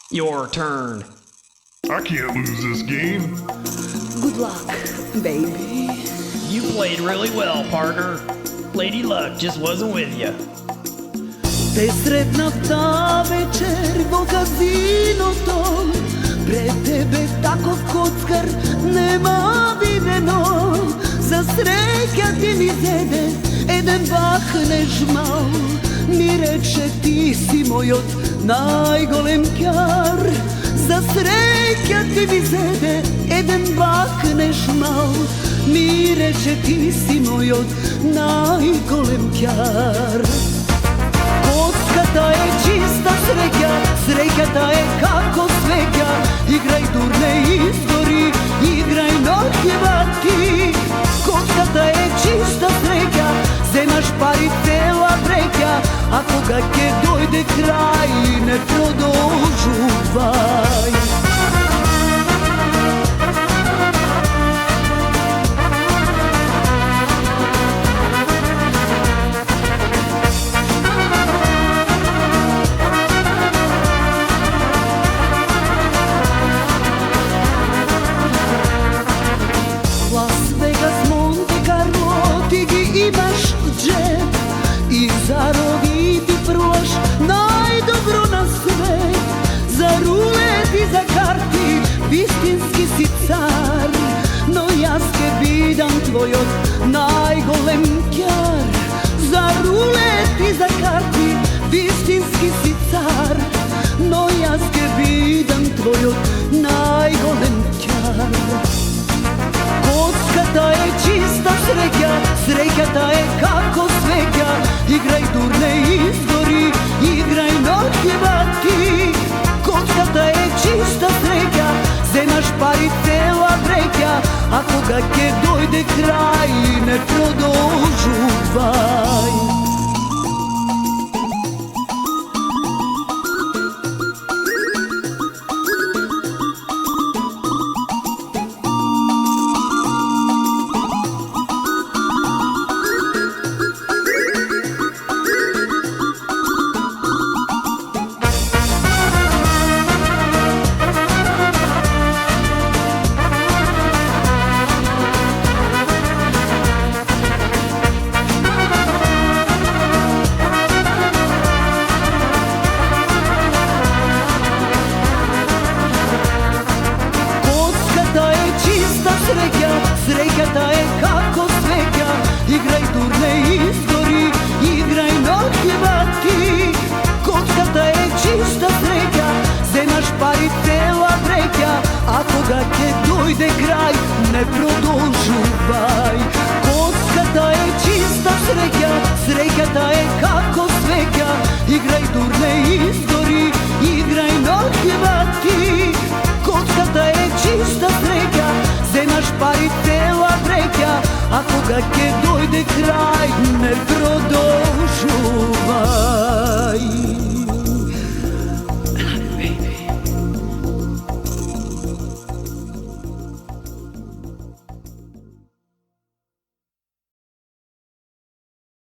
Your turn. I can't lose this game. Good luck, baby. You played really well, partner. Lady Luck just wasn't with you. Те сретнав та вечер во казиното. Пред тебе таков коцкар нема видено. За среќа ти ми зеде еден бахне жмал. Ми рече ти си мојот најголем ќар. За среќа ти ми зеде еден бахне жмал. Ми рече ти си мојот најголем ќар. Коцката е чиста среќа, среќата е како свеќа. Играј дурне изгори, играј ноќевати. Коцката е чиста среќа, земаш пари цела бреќа. А кога ќе дојде крај, не продолжувај. Имаш джеб и за роги ти фрлаш најдобро на свет. За рулет и за карти вистински си цар, но јас ке бидам твојот најголем ќар. За рулет и за карти вистински си цар, но јас ке бидам твојот најголем ќар. Коцката е чиста среќа, среќата е како свеќа. Играј дурне изгори, играј ноќевати. Коцката е чиста среќа, земаш пари цела бреќа. А кога ќе дојде крај,